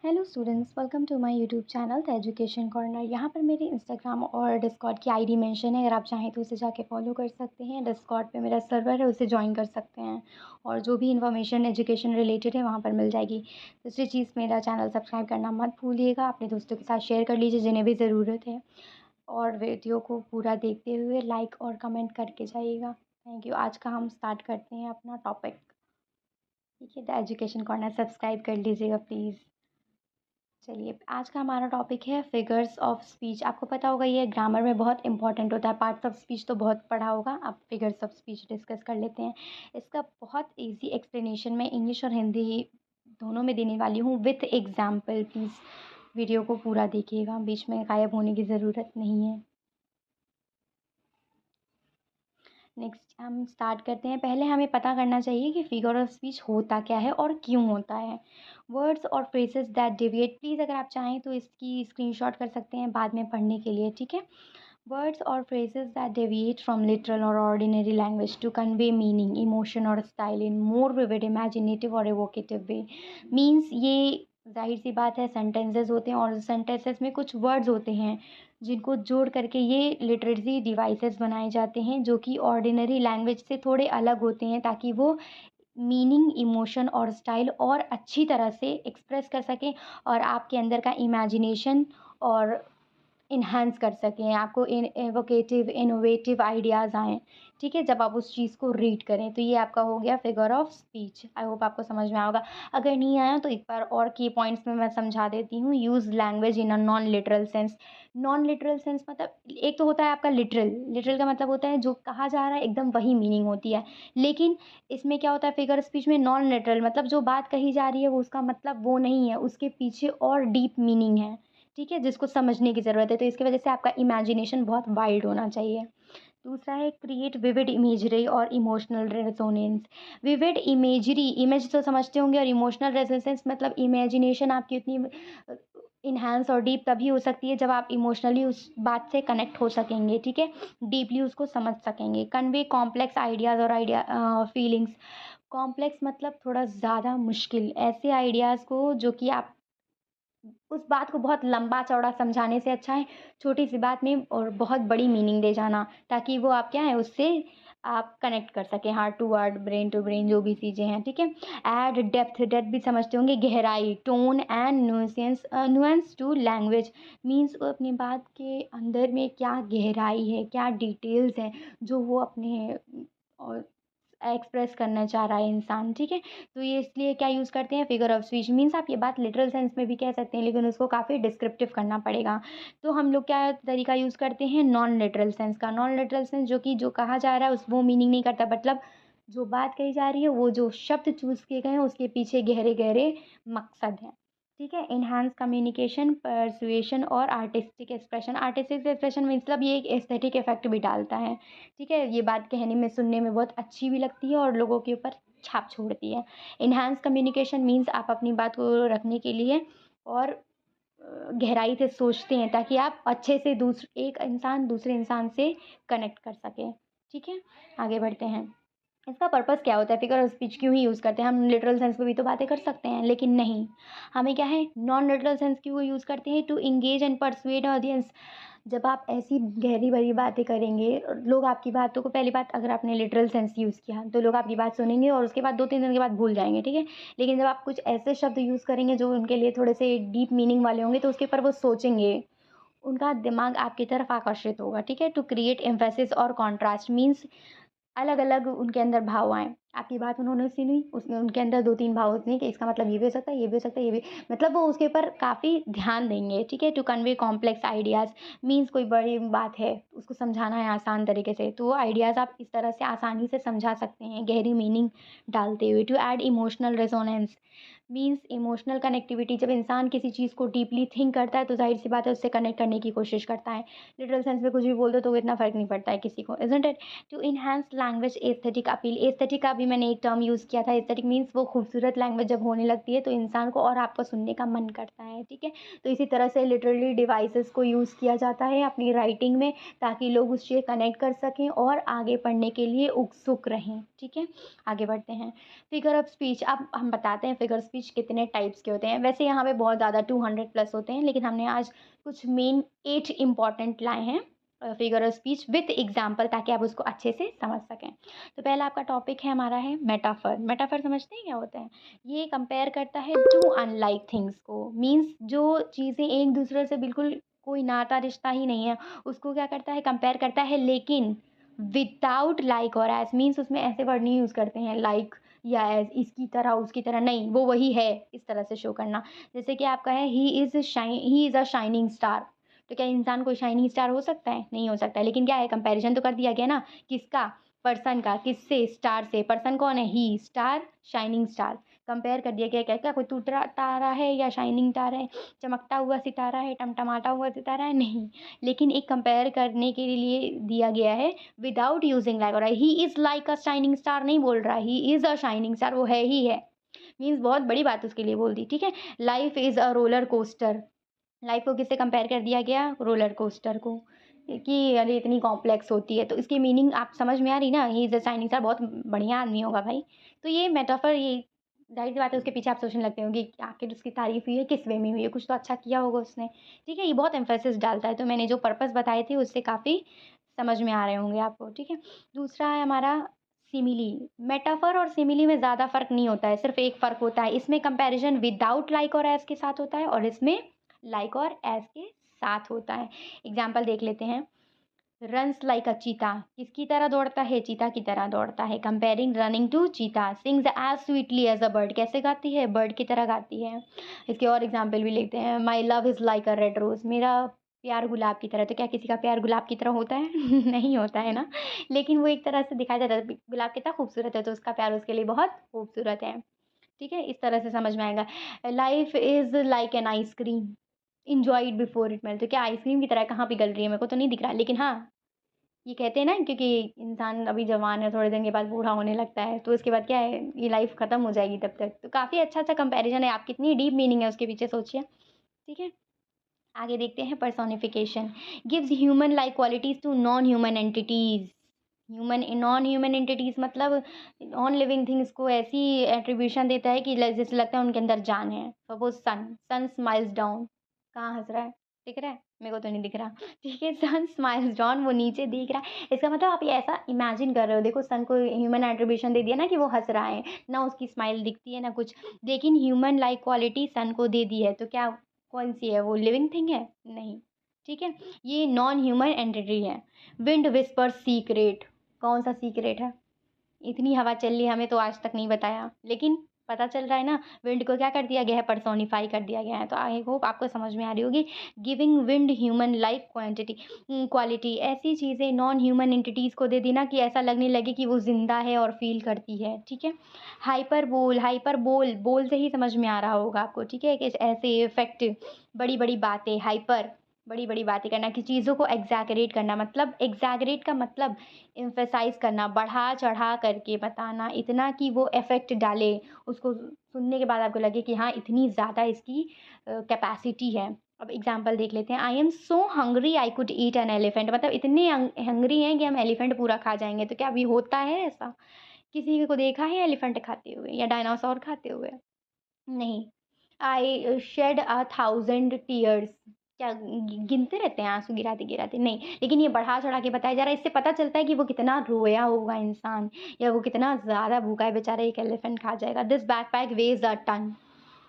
Hello students, welcome to my YouTube channel the education Corner. यहाँ पर मेरी Instagram और डिस्कॉर्ड की आईडी मेंशन है। अगर आप चाहें तो उसे जाके फॉलो कर सकते हैं। डिस्कॉर्ड पे मेरा सर्वर है, उसे ज्वाइन कर सकते हैं और जो भी इन्फॉर्मेशन एजुकेशन रिलेटेड है वहाँ पर मिल जाएगी। दूसरी चीज़, मेरा चैनल सब्सक्राइब करना मत भूलिएगा। अपने दोस्तों के साथ शेयर कर लीजिए जिन्हें भी ज़रूरत है, और वीडियो को पूरा देखते हुए लाइक और कमेंट करके जाइएगा। Thank you. आज का हम स्टार्ट करते हैं अपना टॉपिक। ठीक है, द एजुकेशन कॉर्नर सब्सक्राइब कर लीजिएगा प्लीज़। चलिए, आज का हमारा टॉपिक है फिगर्स ऑफ स्पीच। आपको पता होगा ये ग्रामर में बहुत इंपॉर्टेंट होता है। पार्ट्स ऑफ स्पीच तो बहुत पढ़ा होगा, अब फिगर्स ऑफ स्पीच डिस्कस कर लेते हैं। इसका बहुत इजी एक्सप्लेनेशन मैं इंग्लिश और हिंदी दोनों में देने वाली हूँ विथ एग्जाम्पल। प्लीज़ वीडियो को पूरा देखिएगा, बीच में गायब होने की ज़रूरत नहीं है। नेक्स्ट हम स्टार्ट करते हैं। पहले हमें पता करना चाहिए कि फिगर ऑफ स्पीच होता क्या है और क्यों होता है। वर्ड्स और फ्रेजेस दैट डेविएट, प्लीज़ अगर आप चाहें तो इसकी स्क्रीनशॉट कर सकते हैं बाद में पढ़ने के लिए, ठीक है। वर्ड्स और phrases that deviate from literal or ordinary language to convey meaning, emotion or style in more vivid, imaginative और evocative way। मीन्स ये जाहिर सी बात है, सेंटेंसेस होते हैं और सेंटेंसेस में कुछ वर्ड्स होते हैं जिनको जोड़ करके ये लिटरेसी डिवाइसेस बनाए जाते हैं जो कि ऑर्डिनरी लैंग्वेज से थोड़े अलग होते हैं, ताकि वो मीनिंग, इमोशन और स्टाइल और अच्छी तरह से एक्सप्रेस कर सकें और आपके अंदर का इमेजिनेशन और इन्हांस कर सकें, आपको एवोकेटिव इनोवेटिव आइडियाज़ आएँ, ठीक है, जब आप उस चीज़ को रीड करें। तो ये आपका हो गया figure of speech. I hope आपको समझ में आया होगा। अगर नहीं आया तो एक बार और की पॉइंट्स में मैं समझा देती हूँ। Use language in a non literal sense. Non literal sense मतलब एक तो होता है आपका लिटरल। लिटरल का मतलब होता है जो कहा जा रहा है एकदम वही मीनिंग होती है। लेकिन इसमें क्या होता है फिगर स्पीच में, नॉन लिटरल मतलब जो बात कही जा रही है वो उसका मतलब वो नहीं है, उसके पीछे और डीप मीनिंग है, ठीक है, जिसको समझने की ज़रूरत है। तो इसकी वजह से आपका इमेजिनेशन बहुत वाइल्ड होना चाहिए। दूसरा है क्रिएट विविड इमेजरी और emotional resonance. Vivid imagery, image तो समझते होंगे, और इमोशनल रेजोनेंस मतलब इमेजिनेशन आपकी उतनी इन्हांस और डीप तभी हो सकती है जब आप इमोशनली उस बात से कनेक्ट हो सकेंगे, ठीक है, डीपली उसको समझ सकेंगे। कन्वे कॉम्प्लेक्स आइडियाज़ और फीलिंग्स। कॉम्प्लेक्स मतलब थोड़ा ज़्यादा मुश्किल, ऐसे आइडियाज़ को जो कि आप उस बात को बहुत लंबा-चौड़ा समझाने से अच्छा है छोटी सी बात में और बहुत बड़ी मीनिंग दे जाना, ताकि वो आप क्या है उससे आप कनेक्ट कर सकें, heart to heart, brain to brain, जो भी चीज़ें हैं, ठीक है। ऐड डेप्थ, डेप्थ भी समझते होंगे, गहराई, tone and nuance to language. Means वो अपनी बात के अंदर में क्या गहराई है, क्या डिटेल्स हैं जो वो अपने और एक्सप्रेस करना चाह रहा है इंसान, ठीक है। तो ये इसलिए क्या यूज़ करते हैं फिगर ऑफ स्पीच। मीन्स आप ये बात लिटरल सेंस में भी कह सकते हैं, लेकिन उसको काफ़ी डिस्क्रिप्टिव करना पड़ेगा। तो हम लोग क्या तरीका यूज़ करते हैं, नॉन लिटरल सेंस का। नॉन लिटरल सेंस जो कि जो कहा जा रहा है उस वो मीनिंग नहीं करता, मतलब जो बात कही जा रही है वो जो शब्द चूज़ किए गए हैं उसके पीछे गहरे गहरे मकसद हैं, ठीक है। इन्हांस कम्युनिकेशन, परसुएशन और आर्टिस्टिक एक्सप्रेशन। आर्टिस्टिक एक्सप्रेशन मतलब ये एक एस्थेटिक इफेक्ट भी डालता है, ठीक है। ये बात कहने में, सुनने में बहुत अच्छी भी लगती है और लोगों के ऊपर छाप छोड़ती है। इन्हांस कम्युनिकेशन मीन्स आप अपनी बात को रखने के लिए और गहराई से सोचते हैं, ताकि आप अच्छे से एक इंसान दूसरे इंसान से कनेक्ट कर सके, ठीक है। आगे बढ़ते हैं। इसका पर्पस क्या होता है, फिगर ऑफ स्पीच क्यों ही यूज़ करते हैं। हम लिटरल सेंस में भी तो बातें कर सकते हैं, लेकिन नहीं, हमें क्या है, नॉन लिटरल सेंस क्यों यूज़ करते हैं, to engage and persuade audience. जब आप ऐसी गहरी भरी बातें करेंगे, लोग आपकी बातों को, पहली बात अगर आपने लिटरल सेंस यूज़ किया तो लोग आपकी बात सुनेंगे और उसके बाद 2-3 दिन के बाद भूल जाएंगे, ठीक है। लेकिन जब आप कुछ ऐसे शब्द यूज़ करेंगे जो उनके लिए थोड़े से डीप मीनिंग वाले होंगे तो उसके ऊपर वो सोचेंगे, उनका दिमाग आपकी तरफ आकर्षित होगा, ठीक है। टू क्रिएट एम्फेसिस और कॉन्ट्रास्ट मीन्स अलग-अलग उनके अंदर भाव आएँ। आपकी बात उन्होंने सुनी, उसमें उनके अंदर 2-3 भाव होते हैं कि इसका मतलब ये भी हो सकता है, ये भी हो सकता है, ये भी, मतलब वो उसके ऊपर काफ़ी ध्यान देंगे, ठीक है। To convey complex ideas means कोई बड़ी बात है, उसको समझाना है आसान तरीके से, तो वो आइडियाज़ आप इस तरह से आसानी से समझा सकते हैं, गहरी मीनिंग डालते हुए। To add emotional resonance means emotional connectivity. जब इंसान किसी चीज़ को डीपली थिंक करता है तो ज़ाहिर-सी बात है उससे कनेक्ट करने की कोशिश करता है। लिटरल सेंस में कुछ भी बोल दो तो इतना फ़र्क नहीं पड़ता है किसी को, isn't it? To enhance language aesthetic appeal. Aesthetic का भी मैंने एक टर्म यूज़ किया था। एस्थेटिक मीन्स वो खूबसूरत लैंग्वेज जब होने लगती है तो इंसान को और आपको सुनने का मन करता है, ठीक है। तो इसी तरह से लिटरेरी डिवाइसेस को यूज़ किया जाता है अपनी राइटिंग में, ताकि लोग उससे कनेक्ट कर सकें और आगे पढ़ने के लिए उत्सुक रहें, ठीक है। आगे बढ़ते हैं। फिगर ऑफ स्पीच, अब हम बताते हैं फिगर स्पीच स्पीच कितने टाइप्स के होते हैं। वैसे यहाँ पे बहुत ज़्यादा 200 प्लस होते हैं, लेकिन हमने आज कुछ मेन 8 इम्पॉर्टेंट लाए हैं figure of speech with example, ताकि आप उसको अच्छे से समझ सकें। तो पहला आपका टॉपिक है हमारा है मेटाफर। मेटाफर समझते हैं क्या होता है? ये कंपेयर करता है टू अनलाइक थिंग्स को। मीन्स जो चीज़ें एक दूसरे से बिल्कुल कोई नाता रिश्ता ही नहीं है, उसको क्या करता है, कंपेयर करता है, लेकिन विदाउट लाइक और एज। मीन्स उसमें ऐसे वर्ड नहीं यूज़ करते हैं लाइक या एज, इसकी तरह उसकी तरह, नहीं, वो वही है, इस तरह से शो करना। जैसे कि आपका है he is a shining star. तो क्या इंसान कोई शाइनिंग स्टार हो सकता है? नहीं हो सकता। लेकिन क्या है, कंपैरिजन तो कर दिया गया ना, किसका, पर्सन का, किससे, स्टार से। पर्सन कौन है? ही, स्टार शाइनिंग स्टार। कंपेयर कर दिया गया, क्या क्या कोई टूटा तारा है या शाइनिंग तारा है, चमकता हुआ सितारा है, टमटमाता हुआ सितारा है, नहीं। लेकिन एक कंपेयर करने के लिए दिया गया है विदाउट यूजिंग लाइक और he is like a shining star नहीं बोल रहा, he is a shining star, वो है ही है। मीन्स बहुत बड़ी बात उसके लिए बोल दी, ठीक है। Life is a roller coaster. Life को किससे कंपेयर कर दिया गया? रोलर कोस्टर को, कि अरे इतनी कॉम्प्लेक्स होती है। तो इसकी मीनिंग आप समझ में आ रही ना, he is a shining star, बहुत बढ़िया आदमी होगा भाई। तो ये मेटाफर, ये ज़ाहिर सी बात है उसके पीछे आप सोचने लगते होंगे कि आखिर उसकी तारीफ़ हुई है किस वे में हुई है, कुछ तो अच्छा किया होगा उसने, ठीक है। ये बहुत एम्फेसिस डालता है, तो मैंने जो पर्पस बताए थे उससे काफ़ी समझ में आ रहे होंगे आपको, ठीक है। दूसरा है हमारा सिमिली। मेटाफर और सिमिली में ज़्यादा फ़र्क नहीं होता है, सिर्फ एक फ़र्क होता है, इसमें कंपैरिजन विदाउट लाइक और एज़ के साथ होता है, और इसमें लाइक और एज़ के साथ होता है। एग्जाम्पल देख लेते हैं। रन्स लाइक अ चीता, किसकी तरह दौड़ता है? चीता की तरह दौड़ता है। Comparing running to cheetah. Sings as sweetly as a bird, कैसे गाती है? बर्ड की तरह गाती है। इसके और एग्जाम्पल भी लेते हैं। My love is like a red rose, मेरा प्यार गुलाब की तरह। तो क्या किसी का प्यार गुलाब की तरह होता है? नहीं होता है ना। लेकिन वो एक तरह से दिखाया जाता है, गुलाब कितना खूबसूरत है, तो उसका प्यार उसके लिए बहुत खूबसूरत है, ठीक है। इस तरह से समझ में आएगा। Life is like an ice cream, enjoy it before it melt. तो क्या आइसक्रीम की तरह कहाँ पिघल रही है? मेरे को तो नहीं दिख रहा, लेकिन हाँ, ये कहते हैं ना, क्योंकि इंसान अभी जवान है, थोड़े दिन के बाद बूढ़ा होने लगता है, तो उसके बाद क्या है, ये लाइफ खत्म हो जाएगी तब तक। तो काफ़ी अच्छा कंपैरिजन है, आप कितनी डीप मीनिंग है उसके पीछे सोचिए, ठीक है। आगे देखते हैं personification. Gives human like qualities to non human entities. Non human entities मतलब नॉन लिविंग थिंग्स को ऐसी एट्रीब्यूशन देता है कि जैसे लगता है उनके अंदर जान है। सपोज सन, सन स्माइल्स डाउन, कहाँ हंस रहा है? दिख रहा है? मेरे को तो नहीं दिख रहा, ठीक है। सन स्माइल्स डाउन, वो नीचे देख रहा है। इसका मतलब आप ये ऐसा इमेजिन कर रहे हो, देखो सन को ह्यूमन एट्रीब्यूशन दे दिया ना कि वो हंस रहा है, ना उसकी स्माइल दिखती है ना कुछ, लेकिन ह्यूमन लाइक क्वालिटी सन को दे दी है, तो क्या कौन सी है? वो लिविंग थिंग है? नहीं, ठीक है। ये नॉन ह्यूमन एंटिटी है। विंड विस्पर सीक्रेट, कौन सा सीक्रेट है? इतनी हवा चल रही है, हमें तो आज तक नहीं बताया, लेकिन पता चल रहा है ना। विंड को क्या कर दिया गया है? पर्सोनिफाई कर दिया गया है। तो आई होप आपको समझ में आ रही होगी। Giving wind human like quantity, quality, ऐसी चीज़ें नॉन ह्यूमन एंटिटीज़ को दे देना कि ऐसा लगने लगे कि वो जिंदा है और फील करती है, ठीक है। हाइपरबोल, हाइपरबोल बोल से ही समझ में आ रहा होगा आपको, ठीक है, कि ऐसे इफेक्ट, बड़ी बड़ी बातें, हाइपर, बड़ी बड़ी बातें करना, कि चीज़ों को एग्जैगरेट करना। मतलब एग्जैगरेट का मतलब एम्फेसाइज़ करना, बढ़ा-चढ़ा करके बताना, इतना कि वो इफ़ेक्ट डाले, उसको सुनने के बाद आपको लगे कि हाँ, इतनी ज़्यादा इसकी कैपेसिटी है। अब एग्ज़ाम्पल देख लेते हैं। आई am so hungry I could eat an elephant, मतलब इतने हंग्री हैं कि हम एलिफेंट पूरा खा जाएँगे। तो क्या अभी होता है ऐसा? किसी को देखा है एलिफेंट खाते हुए या डायनासोर खाते हुए? नहीं। आई शेड 1000 टीयर्स, क्या गिनते रहते हैं आँसू गिराते-गिराते? नहीं, लेकिन ये बढ़ा-चढ़ा के बताया जा रहा है, इससे पता चलता है कि वो कितना रोया होगा इंसान, या वो कितना ज़्यादा भूखा है बेचारा, एक एलिफेंट खा जाएगा। This backpack weighs a ton.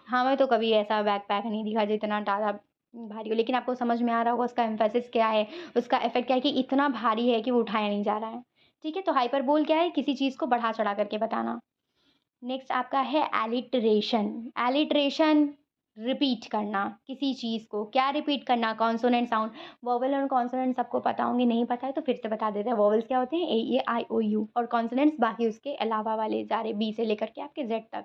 हमें तो कभी ऐसा बैकपैक नहीं दिखा जो इतना ज़्यादा भारी हो, लेकिन आपको समझ में आ रहा होगा उसका एम्फेसिस क्या है, उसका इफ़ेक्ट क्या है, कि इतना भारी है कि वो उठाया नहीं जा रहा है, ठीक है। तो हाइपरबोल क्या है? किसी चीज़ को बढ़ा-चढ़ा करके बताना। नेक्स्ट आपका है एलिटरेशन। एलिटरेशन, रिपीट करना किसी चीज़ को। क्या रिपीट करना? Consonant sound. वोवेल और कॉन्सोनेंट सबको पता होंगे, नहीं पता है तो फिर से बता देते हैं। वोवेल्स क्या होते हैं? ए, ई, आई, ओ, यू, और कॉन्सोनेंट्स बाकी उसके अलावा वाले सारे, बी से लेकर के आपके जेड तक,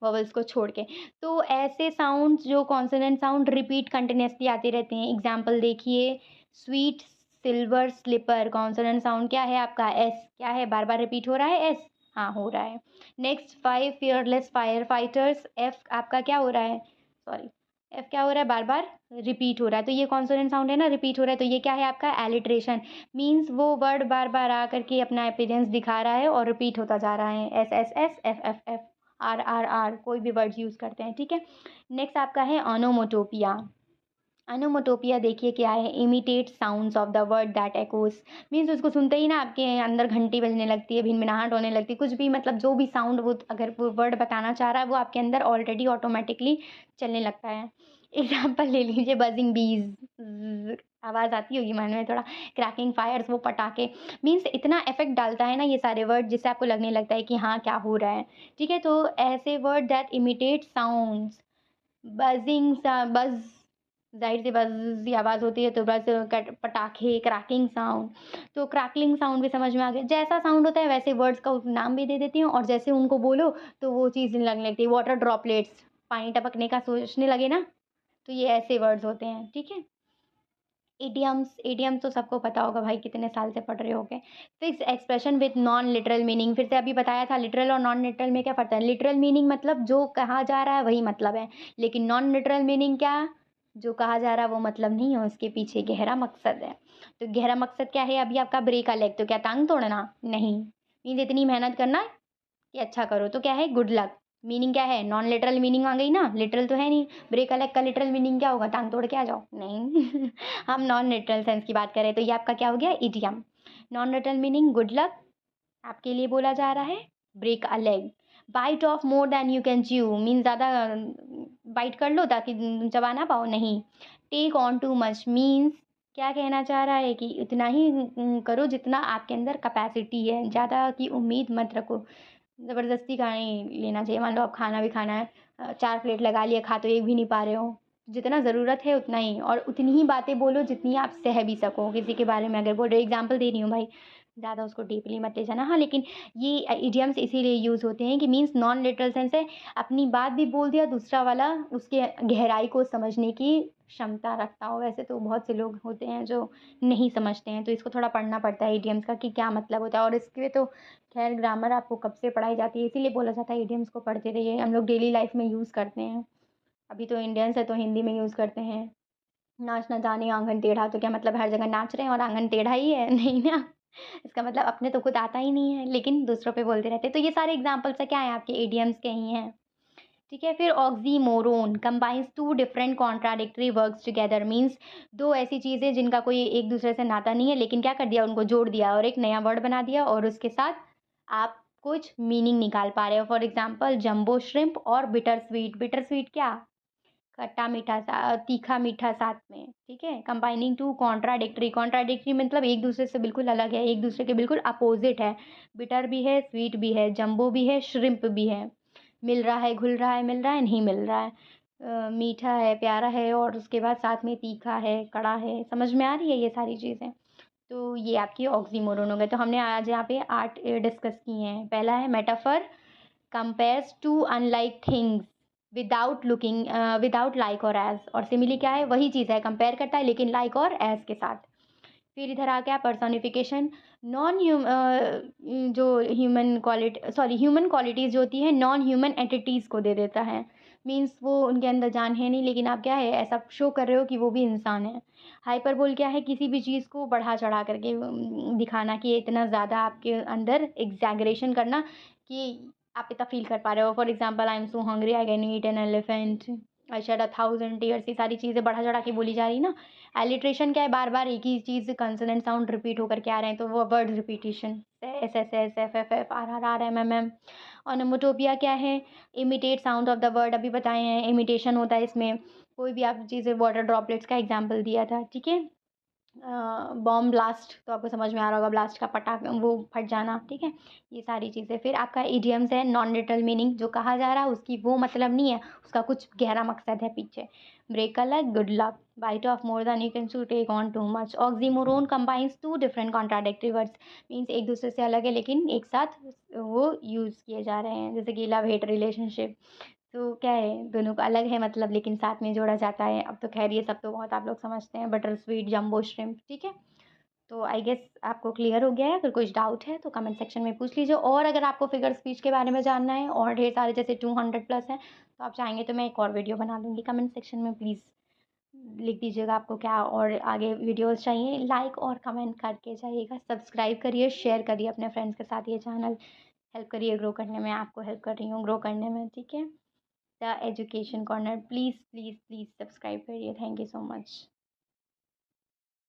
वोवेल्स को छोड़ के। तो ऐसे साउंड जो कॉन्सोनेंट साउंड रिपीट कंटिन्यूअसली आते रहते हैं। एग्जाम्पल देखिए। Sweet silver slipper, consonant sound क्या है आपका? एस। क्या है? बार बार रिपीट हो रहा है एस? हाँ, हो रहा है। Next 5 fearless fire fighters, F आपका क्या हो रहा है? सॉरी, एफ क्या हो रहा है? बार बार रिपीट हो रहा है, तो ये कॉन्सोनेंट साउंड है ना, रिपीट हो रहा है, तो ये क्या है आपका? एलिट्रेशन। मीन्स वो वर्ड बार बार आ करके अपना अपीयरेंस दिखा रहा है और रिपीट होता जा रहा है। S S S, F F F, RRR कोई भी वर्ड्स यूज़ करते हैं, ठीक है। नेक्स्ट आपका है ओनोमोटोपिया। ओनोमोटोपिया देखिए क्या है, imitate sounds of the word that एकोस। Means उसको सुनते ही ना आपके अंदर घंटी बजने लगती है, भिनभिनाहट होने लगती है, कुछ भी मतलब जो भी साउंड वो अगर वो वर्ड बताना चाह रहा है वो आपके अंदर ऑलरेडी ऑटोमेटिकली चलने लगता है। एग्जाम्पल ले लीजिए, बजिंग बीज, आवाज़ आती होगी मन में थोड़ा, क्रैकिंग फायर्स वो पटाखे। मीन्स इतना इफेक्ट डालता है ना ये सारे वर्ड, जिससे आपको लगने लगता है कि हाँ क्या हो रहा है, ठीक है। तो ऐसे word that imitate sounds, buzzing बज, ज़ाहिर सी बज़ की आवाज़ होती है तो बस कट पटाखे, क्रैकिंग साउंड, तो क्रैकलिंग साउंड भी समझ में आ गया। जैसा साउंड होता है वैसे वर्ड्स का नाम भी दे देती हूँ, और जैसे उनको बोलो तो वो चीज़ लगने लगती है। वाटर ड्रॉपलेट्स, पानी टपकने का सोचने लगे ना, तो ये ऐसे वर्ड्स होते हैं, ठीक है। इडियम्स, इडियम्स तो सबको पता होगा भाई, कितने साल से पढ़ रहे होगे। Fix expression with non literal meaning, फिर से अभी बताया था लिटरल और नॉन लिटरल में क्या फ़र्क है। लिटरल मीनिंग मतलब जो कहा जा रहा है वही मतलब है, लेकिन नॉन लिटरल मीनिंग क्या, जो कहा जा रहा है वो मतलब नहीं है, उसके पीछे गहरा मकसद है। तो गहरा मकसद क्या है, अभी आपका ब्रेक अ लेग, तो क्या टांग तोड़ना नहीं, मीन्स इतनी मेहनत करना कि अच्छा करो, तो क्या है गुड लक। मीनिंग क्या है, नॉन लिटरल मीनिंग आ गई ना, लिटरल तो है नहीं। ब्रेक अ लेग का लिटरल मीनिंग क्या होगा, टांग तोड़ के आ जाओ, नहीं। हम नॉन लिटरल सेंस की बात करें तो ये आपका क्या हो गया, idiom. Non literal meaning good luck, आपके लिए बोला जा रहा है। Break a leg, bite off more than you can chew, mean ज़्यादा बाइट कर लो ताकि चबा ना पाओ, नहीं। Take on too much means क्या कहना चाह रहा है कि इतना ही करो जितना आपके अंदर कैपेसिटी है, ज़्यादा की उम्मीद मत रखो। ज़बरदस्ती का नहीं लेना चाहिए। मान लो आप खाना भी खाना है, 4 प्लेट लगा लिए, खा तो एक भी नहीं पा रहे हो। जितना ज़रूरत है उतना ही, और उतनी ही बातें बोलो जितनी आप सह भी सको। किसी के बारे में अगर बोल रहे हो, एग्ज़ाम्पल दे रही हूँ भाई, ज़्यादा उसको डीपली मत ले जाना। हाँ, लेकिन ये इडियम्स इसीलिए यूज़ होते हैं कि मीन्स नॉन लिटरल सेंस है, अपनी बात भी बोल दिया, दूसरा वाला उसके गहराई को समझने की क्षमता रखता हो। वैसे तो बहुत से लोग होते हैं जो नहीं समझते हैं, तो इसको थोड़ा पढ़ना पड़ता है इडियम्स का कि क्या मतलब होता है। और इसके तो खैर ग्रामर आपको कब से पढ़ाई जाती है, इसीलिए बोला जाता है इडियम्स को पढ़ते रहिए, हम लोग डेली लाइफ में यूज़ करते हैं। अभी तो इंडियंस है तो हिंदी में यूज़ करते हैं। नाच ना जाने आंगन टेढ़ा, तो क्या मतलब हर जगह नाच रहे हैं और आंगन टेढ़ा ही है? नहीं ना। इसका मतलब अपने तो खुद आता ही नहीं है, लेकिन दूसरों पे बोलते रहते हैं। तो ये सारे एग्जाम्पल्स है क्या है, आपके इडियम्स के ही हैं, ठीक है। फिर oxymoron combines two different contradictory words together, means दो ऐसी चीज़ें जिनका कोई एक दूसरे से नाता नहीं है, लेकिन क्या कर दिया, उनको जोड़ दिया और एक नया वर्ड बना दिया, और उसके साथ आप कुछ मीनिंग निकाल पा रहे हो। फॉर एग्जाम्पल जंबो श्रिम्प और बिटर स्वीट। बिटर स्वीट क्या, खट्टा मीठा तीखा मीठा साथ में, ठीक है। कंबाइनिंग टू कॉन्ट्राडिक्टरी, कॉन्ट्राडिक्टरी मतलब एक दूसरे से बिल्कुल अलग है, एक दूसरे के बिल्कुल अपोजिट है। बिटर भी है, स्वीट भी है, जंबो भी है, श्रिम्प भी है। मिल रहा है, घुल रहा है, मिल रहा है, नहीं मिल रहा है। मीठा है, प्यारा है, और उसके बाद साथ में तीखा है, कड़ा है। समझ में आ रही है ये सारी चीज़ें। तो ये आपकी ऑक्सीमोरोन हो गए। तो हमने आज यहाँ पे 8 डिस्कस किए हैं। पहला है metaphor compares two unlike things without looking, without like और एज। और सिमिली क्या है, वही चीज़ है, कंपेयर करता है लेकिन लाइक और एज के साथ। फिर इधर आ गया पर्सोनिफिकेशन, नॉन जो human quality, sorry human qualities जो होती है नॉन ह्यूमन एंटिटीज़ को दे देता है। मीन्स वो उनके अंदर जान है नहीं, लेकिन आप क्या है ऐसा शो कर रहे हो कि वो भी इंसान है। हाइपरबोल क्या है, किसी भी चीज़ को बढ़ा चढ़ा करके दिखाना, कि इतना ज़्यादा आपके अंदर एग्जैगरेशन करना कि आप इतना फील कर पा रहे हो। For example I am so hungry I can eat an elephant, I shed 1000 tears. ये सारी चीज़ें बढ़ा चढ़ा के बोली जा रही ना। एलिट्रेशन क्या है, बार बार एक ही चीज़ कंसोनेंट साउंड रिपीट होकर के आ रहे हैं, तो वो word repetition, S S S F F F R R R M M M. Onomatopoeia क्या है, imitate sound of the word, अभी बताए हैं इमिटेशन होता है इसमें। कोई भी आप चीज़ें, वाटर ड्रॉपलेट्स का एग्जाम्पल दिया था, ठीक है। बॉम्ब ब्लास्ट तो आपको समझ में आ रहा होगा, ब्लास्ट का पटाख वो फट जाना, ठीक है। ये सारी चीज़ें। फिर आपका इडियम्स है नॉन लिटरल मीनिंग, जो कहा जा रहा है उसकी वो मतलब नहीं है, उसका कुछ गहरा मकसद है पीछे। Break a leg, good luck, bite off more than you can chew, take on too much. Oxymoron combines two different contradictory words, means एक दूसरे से अलग है लेकिन एक साथ वो यूज़ किए जा रहे हैं, जैसे कि लव हेट रिलेशनशिप। तो क्या है, दोनों का अलग है मतलब, लेकिन साथ में जोड़ा जाता है। अब तो खैर ये सब तो बहुत आप लोग समझते हैं, बटर स्वीट, जंबो श्रिम्प, ठीक है। तो आई गेस आपको क्लियर हो गया है। अगर कुछ डाउट है तो कमेंट सेक्शन में पूछ लीजिए, और अगर आपको फिगर स्पीच के बारे में जानना है और ढेर सारे जैसे 200 प्लस हैं, तो आप चाहेंगे तो मैं एक और वीडियो बना दूँगी। कमेंट सेक्शन में प्लीज़ लिख दीजिएगा आपको क्या और आगे वीडियोस चाहिए। लाइक और कमेंट करके जाइएगा, सब्सक्राइब करिए, शेयर करिए अपने फ्रेंड्स के साथ ये चैनल। हेल्प करिए ग्रो करने में, आपको हेल्प कर रही हूँ ग्रो करने में, ठीक है? The education corner please, please, please subscribe करिए। Thank you so much.